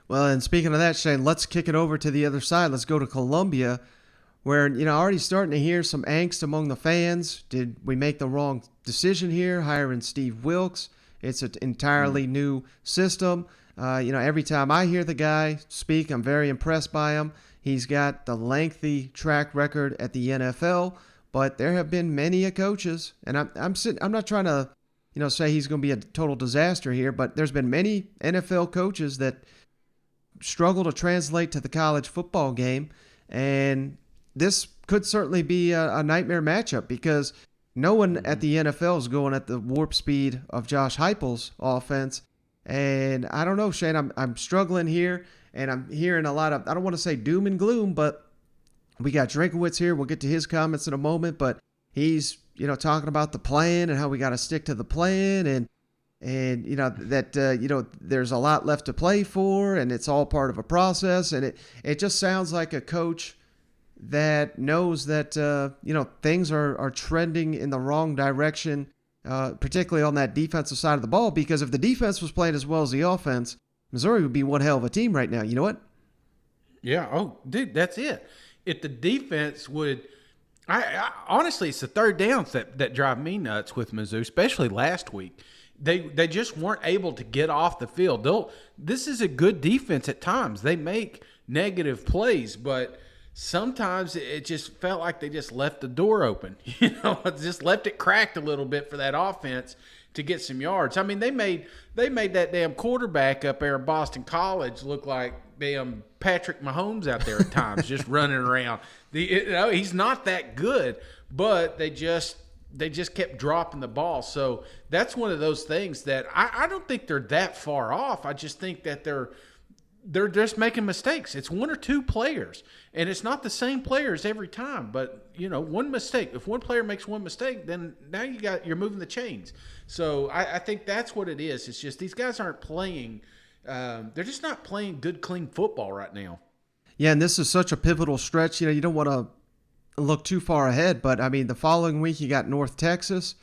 Well, and speaking of that, Shane, let's kick it over to the other side. Let's go to Columbia, where, already starting to hear some angst among the fans. Did we make the wrong decision here, hiring Steve Wilkes? It's an entirely new system. Every time I hear the guy speak, I'm very impressed by him. He's got the lengthy track record at the NFL, but there have been many coaches, and I'm not trying to, say he's going to be a total disaster here, but there's been many NFL coaches that struggle to translate to the college football game, and this could certainly be a nightmare matchup because no one at the NFL is going at the warp speed of Josh Heupel's offense. And I don't know, Shane, I'm struggling here, and I'm hearing a lot of, I don't want to say doom and gloom, but we got Drinkwitz here. We'll get to his comments in a moment, but he's, talking about the plan and how we got to stick to the plan and there's a lot left to play for, and it's all part of a process. And it just sounds like a coach that knows that, things are trending in the wrong direction, particularly on that defensive side of the ball, because if the defense was playing as well as the offense, Missouri would be one hell of a team right now. You know what? Yeah. Oh, dude, that's it. If the defense would – I honestly, it's the third downs that drive me nuts with Mizzou, especially last week. They just weren't able to get off the field. This is a good defense at times. They make negative plays, but sometimes it just felt like they just left the door open. Just left it cracked a little bit for that offense to get some yards. I mean, they made that damn quarterback up there in Boston College look like damn Patrick Mahomes out there at times, just running around. He's not that good, but they just kept dropping the ball. So that's one of those things that I don't think they're that far off. I just think that they're just making mistakes. It's one or two players, and it's not the same players every time. But one mistake. If one player makes one mistake, then now you're moving the chains. So I think that's what it is. It's just these guys aren't playing. They're just not playing good, clean football right now. Yeah, and this is such a pivotal stretch. You don't want to look too far ahead, but I mean, the following week you got North Texas,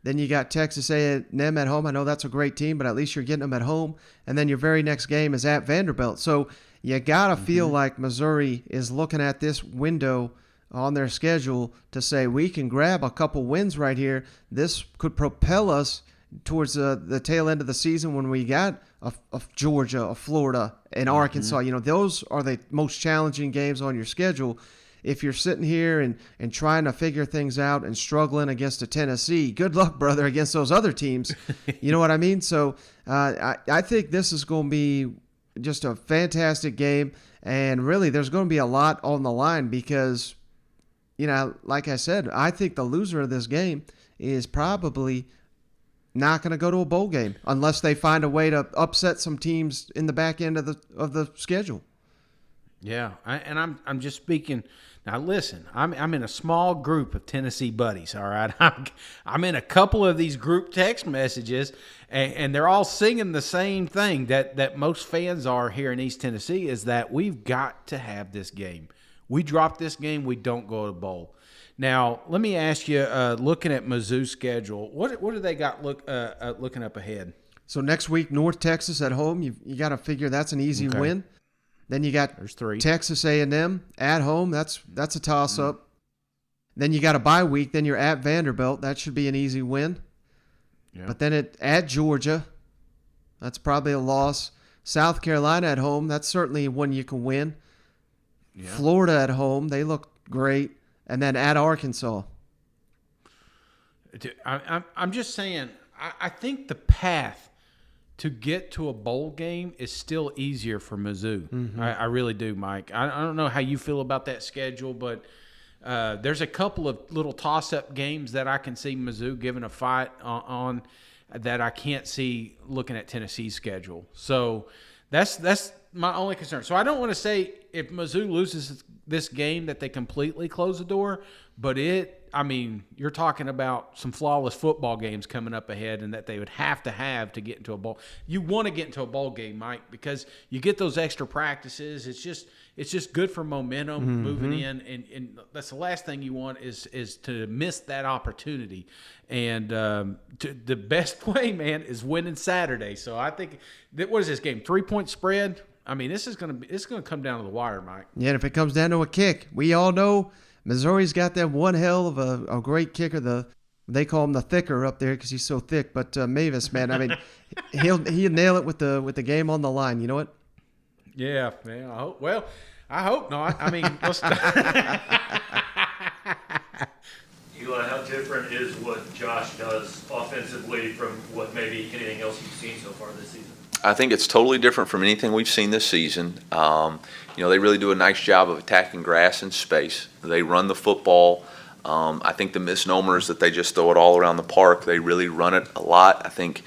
then you got Texas A&M at home. I know that's a great team, but at least you're getting them at home. And then your very next game is at Vanderbilt. So you gotta feel like Missouri is looking at this window on their schedule to say we can grab a couple wins right here. This could propel us towards the tail end of the season when we got a Georgia, a Florida, and Arkansas. Those are the most challenging games on your schedule. If you're sitting here and trying to figure things out and struggling against a Tennessee, good luck, brother, against those other teams. You know what I mean? So I think this is going to be just a fantastic game. And really, there's going to be a lot on the line because, like I said, I think the loser of this game is probably not going to go to a bowl game unless they find a way to upset some teams in the back end of the schedule. Yeah, I'm just speaking. Now listen, I'm in a small group of Tennessee buddies. All right, I'm in a couple of these group text messages, and they're all singing the same thing that most fans are here in East Tennessee is that we've got to have this game. We drop this game, we don't go to bowl. Now let me ask you, looking at Mizzou's schedule, what do they got looking up ahead? So next week, North Texas at home. You got to figure that's an easy win. Then you got Texas A&M at home. That's a toss-up. Then you got a bye week. Then you're at Vanderbilt. That should be an easy win. Yeah. But then at Georgia, that's probably a loss. South Carolina at home. That's certainly one you can win. Yeah. Florida at home. They look great. And then at Arkansas. I'm just saying, I think the path to get to a bowl game is still easier for Mizzou. Mm-hmm. I really do, Mike. I don't know how you feel about that schedule, but there's a couple of little toss-up games that I can see Mizzou giving a fight on that I can't see looking at Tennessee's schedule. So that's my only concern. So I don't want to say if Mizzou loses this game that they completely close the door, but I mean, you're talking about some flawless football games coming up ahead, and that they would have to get into a bowl. You want to get into a bowl game, Mike, because you get those extra practices. It's just good for momentum moving in, and that's the last thing you want is to miss that opportunity. And the best way, man, is winning Saturday. So I think what is this game? 3-point spread. I mean, it's gonna come down to the wire, Mike. Yeah, and if it comes down to a kick, we all know Missouri's got that one hell of a great kicker. They call him the thicker up there because he's so thick. But Mavis, man, I mean, he'll nail it with the game on the line. You know what? Yeah, man. I hope not. I mean, Eli, how different is what Josh does offensively from what maybe anything else you've seen so far this season? I think it's totally different from anything we've seen this season. They really do a nice job of attacking grass and space. They run the football. I think the misnomers that they just throw it all around the park, they really run it a lot. I think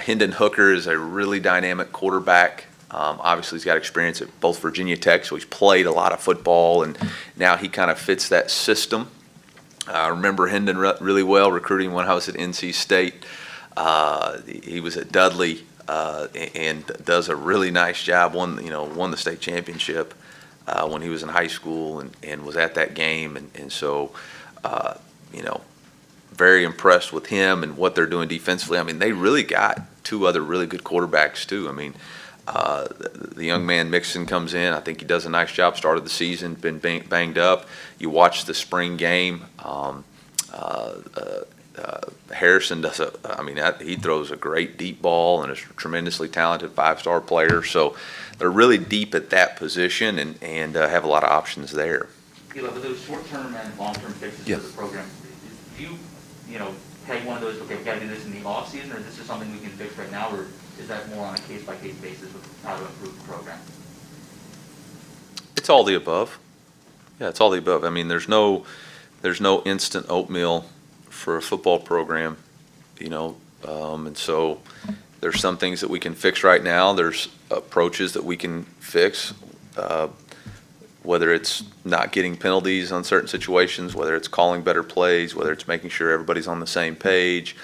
Hendon Hooker is a really dynamic quarterback. Obviously, he's got experience at both Virginia Tech, so he's played a lot of football, and now he kind of fits that system. I remember Hendon really well recruiting when I was at NC State. He was at Dudley. And does a really nice job. Won the state championship when he was in high school and was at that game. And so, very impressed with him and what they're doing defensively. I mean, they really got two other really good quarterbacks too. I mean, the young man Mixon comes in. I think he does a nice job. Started the season, been banged up. You watch the spring game. Harrison he throws a great deep ball and is a tremendously talented 5-star player. So they're really deep at that position and have a lot of options there. Eli, with those short-term and long-term fixes for the program, do you peg one of those, okay, we've got to do this in the off-season, or is this just something we can fix right now, or is that more on a case-by-case basis with how to improve the program? It's all the above. Yeah, it's all the above. I mean, there's no instant oatmeal for a football program, and so there's some things that we can fix right now. There's approaches that we can fix, whether it's not getting penalties on certain situations, whether it's calling better plays, whether it's making sure everybody's on the same page,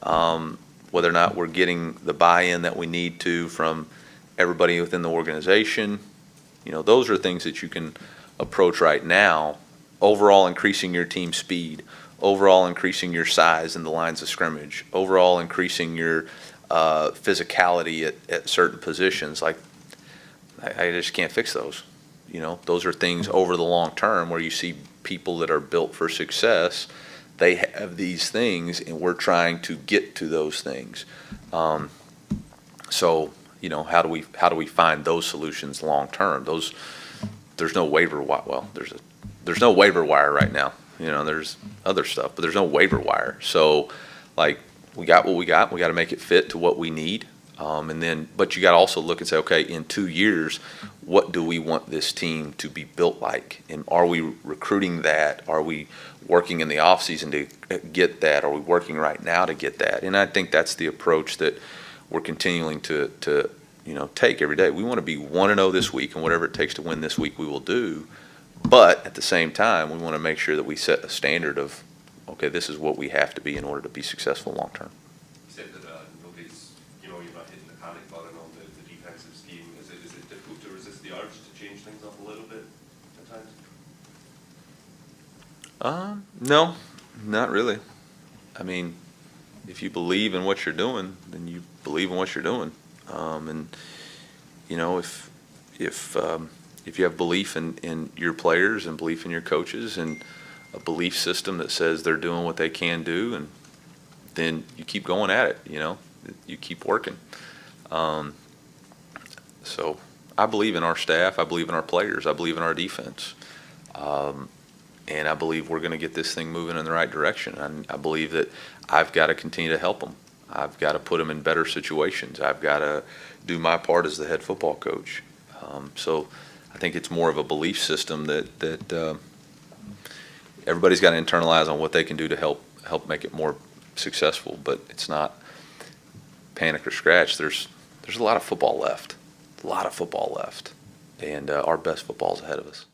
whether or not we're getting the buy-in that we need to from everybody within the organization. Those are things that you can approach right now. Overall, increasing your team speed, overall increasing your size in the lines of scrimmage, overall increasing your physicality at certain positions. Like, I just can't fix those. Those are things over the long term where you see people that are built for success. They have these things, and we're trying to get to those things. So, how do we find those solutions long term? There's no waiver wire. Well, there's no waiver wire right now. There's other stuff, but there's no waiver wire. So, we got what we got. We got to make it fit to what we need. But you got to also look and say, okay, in 2 years, what do we want this team to be built like? And are we recruiting that? Are we working in the offseason to get that? Are we working right now to get that? And I think that's the approach that we're continuing to take every day. We want to be 1-0 this week, and whatever it takes to win this week, we will do. But at the same time, we want to make sure that we set a standard of, okay, this is what we have to be in order to be successful long term. You said that nobody's, you're not hitting the panic button on the defensive scheme. Is it difficult to resist the urge to change things up a little bit at times? No, not really. I mean, if you believe in what you're doing, then you believe in what you're doing. If you have belief in your players and belief in your coaches and a belief system that says they're doing what they can do, and then you keep going at it, you keep working. So I believe in our staff. I believe in our players. I believe in our defense. And I believe we're going to get this thing moving in the right direction. And I believe that I've got to continue to help them. I've got to put them in better situations. I've got to do my part as the head football coach. So I think it's more of a belief system that everybody's got to internalize on what they can do to help make it more successful. But it's not panic or scratch. There's a lot of football left, and our best football's ahead of us.